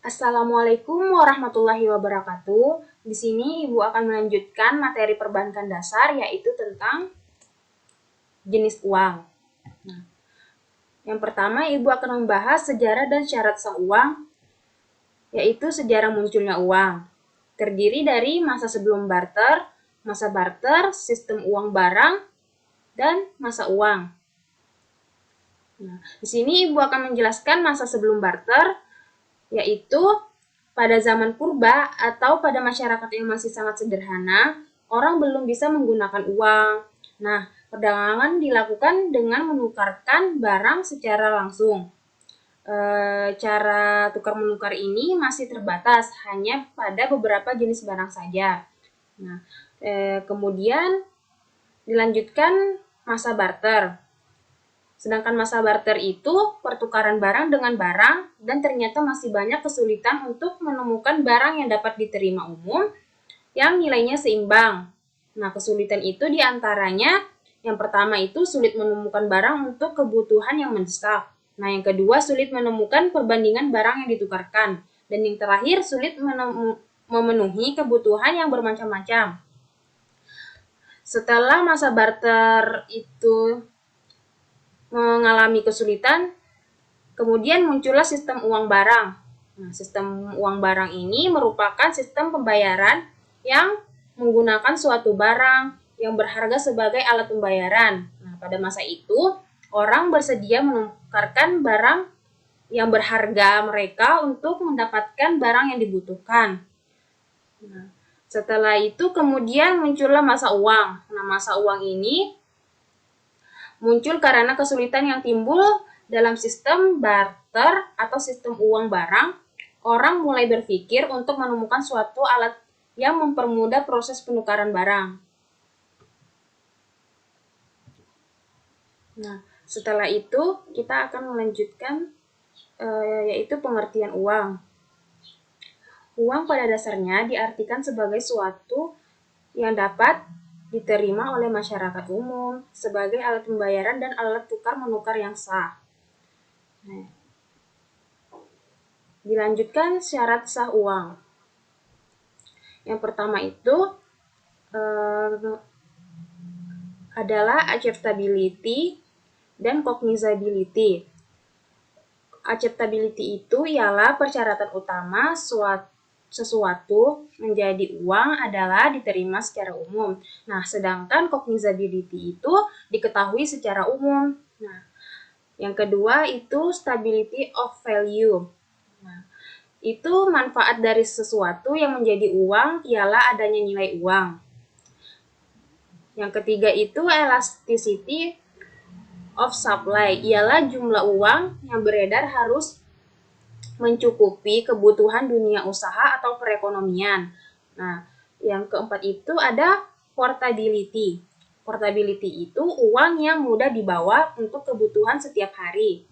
Assalamualaikum warahmatullahi wabarakatuh. Di sini Ibu akan melanjutkan materi perbankan dasar, yaitu tentang jenis uang. Nah, yang pertama, Ibu akan membahas sejarah dan syarat sah uang, yaitu sejarah munculnya uang. Terdiri dari masa sebelum barter, sistem uang barang, dan masa uang. Nah, di sini Ibu akan menjelaskan masa sebelum barter, yaitu pada zaman purba atau pada masyarakat yang masih sangat sederhana, orang belum bisa menggunakan uang. Nah, perdagangan dilakukan dengan menukarkan barang secara langsung. Cara tukar-menukar ini masih terbatas, hanya pada beberapa jenis barang saja. Nah, kemudian dilanjutkan masa barter. Sedangkan masa barter itu pertukaran barang dengan barang, dan ternyata masih banyak kesulitan untuk menemukan barang yang dapat diterima umum yang nilainya seimbang. Nah, kesulitan itu diantaranya yang pertama itu sulit menemukan barang untuk kebutuhan yang mendesak. Nah, yang kedua sulit menemukan perbandingan barang yang ditukarkan. Dan yang terakhir sulit memenuhi kebutuhan yang bermacam-macam. Setelah masa barter itu mengalami kesulitan, kemudian muncullah sistem uang barang. Nah, sistem uang barang ini merupakan sistem pembayaran yang menggunakan suatu barang yang berharga sebagai alat pembayaran. Nah, pada masa itu, orang bersedia menukarkan barang yang berharga mereka untuk mendapatkan barang yang dibutuhkan. Nah, setelah itu kemudian muncullah masa uang. Nah, masa uang ini muncul karena kesulitan yang timbul dalam sistem barter atau sistem uang barang. Orang mulai berpikir untuk menemukan suatu alat yang mempermudah proses penukaran barang. Nah, setelah itu kita akan melanjutkan yaitu pengertian uang. Uang pada dasarnya diartikan sebagai suatu yang dapat diterima oleh masyarakat umum sebagai alat pembayaran dan alat tukar-menukar yang sah. Nah, dilanjutkan syarat sah uang. Yang pertama itu adalah acceptability dan cognizability. Acceptability itu ialah persyaratan utama sesuatu menjadi uang adalah diterima secara umum. Nah, sedangkan cognizability itu diketahui secara umum. Nah, yang kedua itu stability of value. Nah, itu manfaat dari sesuatu yang menjadi uang ialah adanya nilai uang. Yang ketiga itu elasticity of supply, ialah jumlah uang yang beredar harus mencukupi kebutuhan dunia usaha atau perekonomian. Nah, yang keempat itu ada portability. Portability itu uang yang mudah dibawa untuk kebutuhan setiap hari.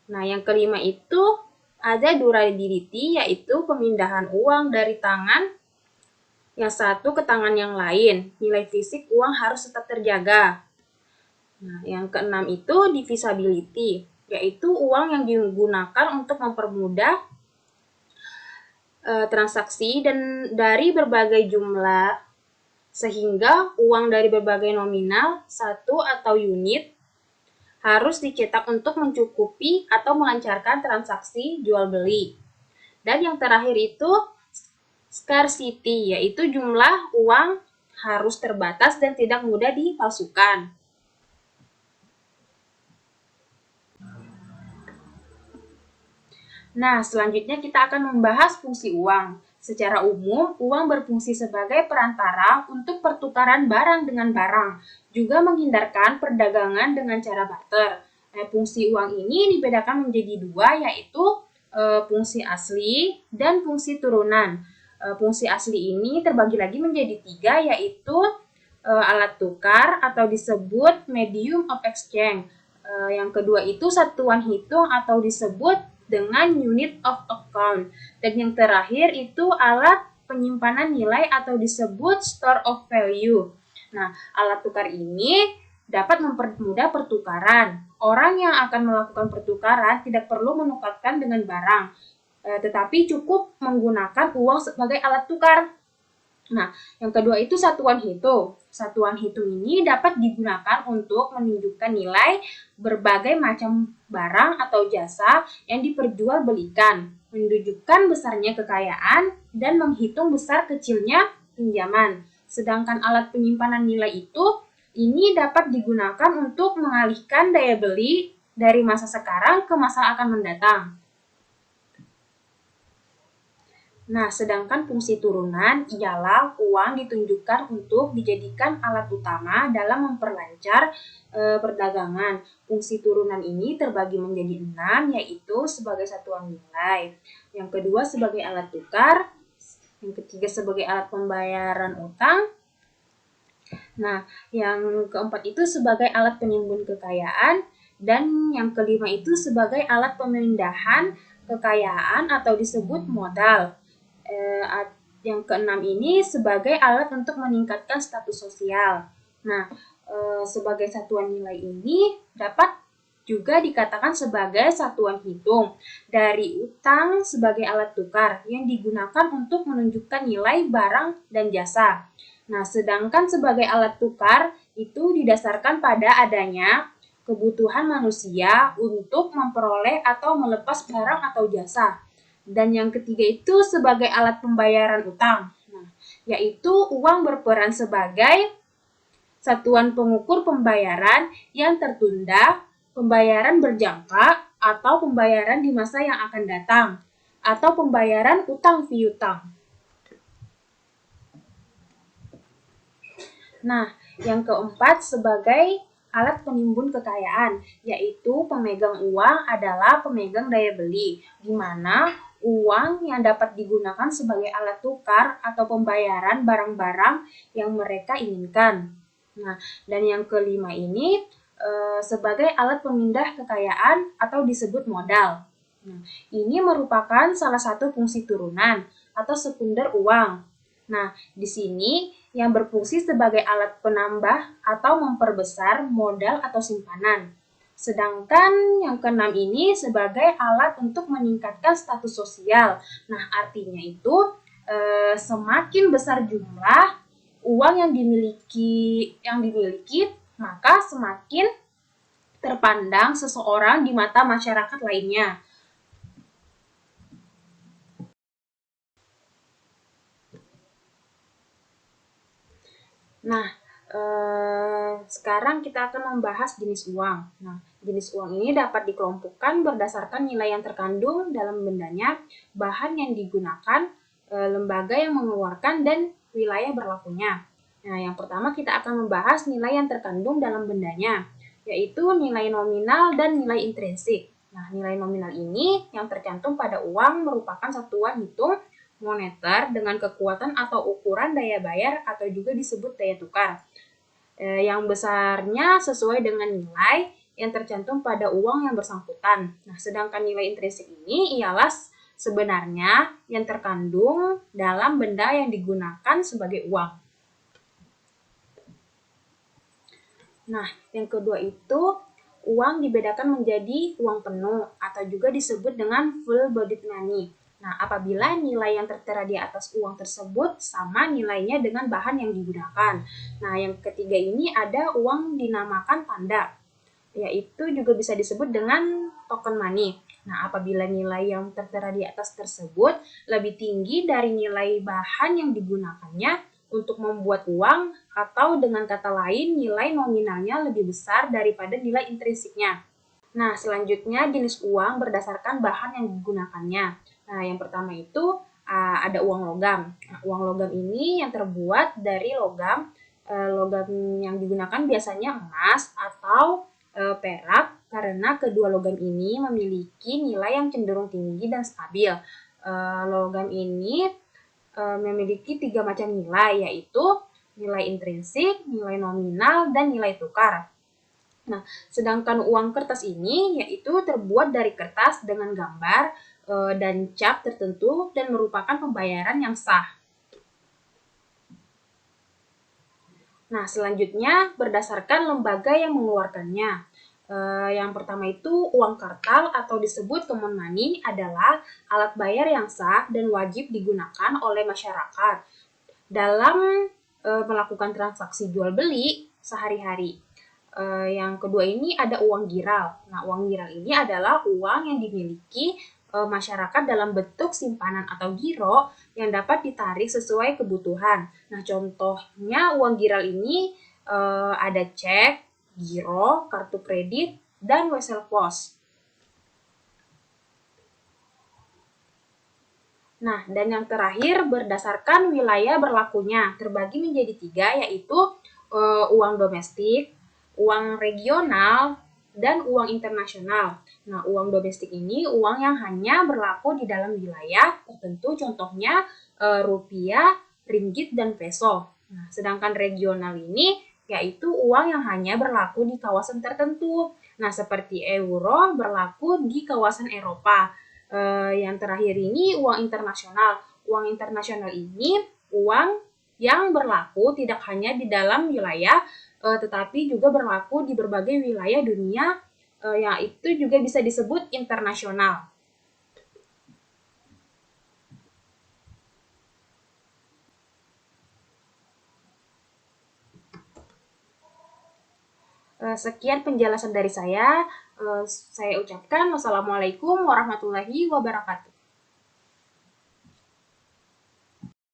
Nah, yang kelima itu ada durability, yaitu pemindahan uang dari tangan yang satu ke tangan yang lain. Nilai fisik uang harus tetap terjaga. Nah, yang keenam itu divisibility, yaitu uang yang digunakan untuk mempermudah transaksi dan dari berbagai jumlah, sehingga uang dari berbagai nominal, satu atau unit, harus dicetak untuk mencukupi atau melancarkan transaksi jual beli. Dan yang terakhir itu scarcity, yaitu jumlah uang harus terbatas dan tidak mudah dipalsukan. Nah, selanjutnya kita akan membahas fungsi uang. Secara umum, uang berfungsi sebagai perantara untuk pertukaran barang dengan barang, juga menghindarkan perdagangan dengan cara barter. Nah, fungsi uang ini dibedakan menjadi dua, yaitu fungsi asli dan fungsi turunan. Fungsi asli ini terbagi lagi menjadi tiga, yaitu alat tukar atau disebut medium of exchange. Yang kedua itu satuan hitung atau disebut dengan unit of account. Dan yang terakhir itu alat penyimpanan nilai atau disebut store of value. Nah, alat tukar ini dapat mempermudah pertukaran. Orang yang akan melakukan pertukaran tidak perlu menukarkan dengan barang. tetapi cukup menggunakan uang sebagai alat tukar. Nah, yang kedua itu satuan hitung. Satuan hitung ini dapat digunakan untuk menunjukkan nilai berbagai macam barang atau jasa yang diperjualbelikan, menunjukkan besarnya kekayaan, dan menghitung besar kecilnya pinjaman. Sedangkan alat penyimpanan nilai ini dapat digunakan untuk mengalihkan daya beli dari masa sekarang ke masa akan mendatang. Nah, sedangkan fungsi turunan ialah uang ditunjukkan untuk dijadikan alat utama dalam memperlancar perdagangan. Fungsi turunan ini terbagi menjadi 6, yaitu sebagai satuan nilai. Yang kedua sebagai alat tukar, yang ketiga sebagai alat pembayaran utang. Nah, yang keempat itu sebagai alat penimbun kekayaan, dan yang kelima itu sebagai alat pemindahan kekayaan atau disebut modal. Yang keenam ini sebagai alat untuk meningkatkan status sosial. Nah, sebagai satuan nilai ini dapat juga dikatakan sebagai satuan hitung dari utang sebagai alat tukar yang digunakan untuk menunjukkan nilai barang dan jasa. Nah, sedangkan sebagai alat tukar itu didasarkan pada adanya kebutuhan manusia untuk memperoleh atau melepas barang atau jasa. Dan yang ketiga itu sebagai alat pembayaran utang, yaitu uang berperan sebagai satuan pengukur pembayaran yang tertunda, pembayaran berjangka, atau pembayaran di masa yang akan datang, atau pembayaran utang piutang. Nah, yang keempat sebagai alat penimbun kekayaan, yaitu pemegang uang adalah pemegang daya beli, di mana uang yang dapat digunakan sebagai alat tukar atau pembayaran barang-barang yang mereka inginkan. Nah, dan yang kelima ini sebagai alat pemindah kekayaan atau disebut modal. Nah, ini merupakan salah satu fungsi turunan atau sekunder uang. Nah, di sini yang berfungsi sebagai alat penambah atau memperbesar modal atau simpanan. Sedangkan yang keenam ini sebagai alat untuk meningkatkan status sosial. Nah, artinya itu semakin besar jumlah uang yang dimiliki, maka semakin terpandang seseorang di mata masyarakat lainnya. Nah, sekarang kita akan membahas jenis uang. Nah, jenis uang ini dapat dikelompokkan berdasarkan nilai yang terkandung dalam bendanya, bahan yang digunakan, lembaga yang mengeluarkan, dan wilayah berlakunya. Nah, yang pertama kita akan membahas nilai yang terkandung dalam bendanya, yaitu nilai nominal dan nilai intrinsik. Nah, nilai nominal ini yang tercantum pada uang merupakan satuan hitung moneter dengan kekuatan atau ukuran daya bayar atau juga disebut daya tukar. Yang besarnya sesuai dengan nilai yang tercantum pada uang yang bersangkutan. Nah, sedangkan nilai intrinsik ini ialah sebenarnya yang terkandung dalam benda yang digunakan sebagai uang. Nah, yang kedua itu uang dibedakan menjadi uang penuh atau juga disebut dengan full-bodied money. Nah, apabila nilai yang tertera di atas uang tersebut sama nilainya dengan bahan yang digunakan. Nah, yang ketiga ini ada uang dinamakan tanda, yaitu juga bisa disebut dengan token money. Nah, apabila nilai yang tertera di atas tersebut lebih tinggi dari nilai bahan yang digunakannya untuk membuat uang, atau dengan kata lain nilai nominalnya lebih besar daripada nilai intrinsiknya. Nah, selanjutnya jenis uang berdasarkan bahan yang digunakannya. Nah, yang pertama itu ada uang logam. Nah, uang logam ini yang terbuat dari logam. Logam yang digunakan biasanya emas atau perak, karena kedua logam ini memiliki nilai yang cenderung tinggi dan stabil. Logam ini memiliki 3 macam nilai, yaitu nilai intrinsik, nilai nominal, dan nilai tukar. Nah, sedangkan uang kertas ini yaitu terbuat dari kertas dengan gambar dan cap tertentu dan merupakan pembayaran yang sah. Nah, selanjutnya berdasarkan lembaga yang mengeluarkannya. Yang pertama itu uang kartal atau disebut common money adalah alat bayar yang sah dan wajib digunakan oleh masyarakat dalam melakukan transaksi jual beli sehari-hari. Yang kedua ini ada uang giral. Nah, uang giral ini adalah uang yang dimiliki masyarakat dalam bentuk simpanan atau giro yang dapat ditarik sesuai kebutuhan. Nah, contohnya uang giral ini ada cek, giro, kartu kredit, dan wesel pos. Nah, dan yang terakhir berdasarkan wilayah berlakunya terbagi menjadi 3, yaitu uang domestik, uang regional, dan uang internasional. Nah, uang domestik ini uang yang hanya berlaku di dalam wilayah tertentu, contohnya rupiah, ringgit, dan peso. Nah, sedangkan regional ini yaitu uang yang hanya berlaku di kawasan tertentu. Nah, seperti euro berlaku di kawasan Eropa. Yang terakhir ini uang internasional. Uang internasional ini uang yang berlaku tidak hanya di dalam wilayah, tetapi juga berlaku di berbagai wilayah dunia, yang itu juga bisa disebut internasional. Sekian penjelasan dari saya. Saya ucapkan wassalamualaikum warahmatullahi wabarakatuh.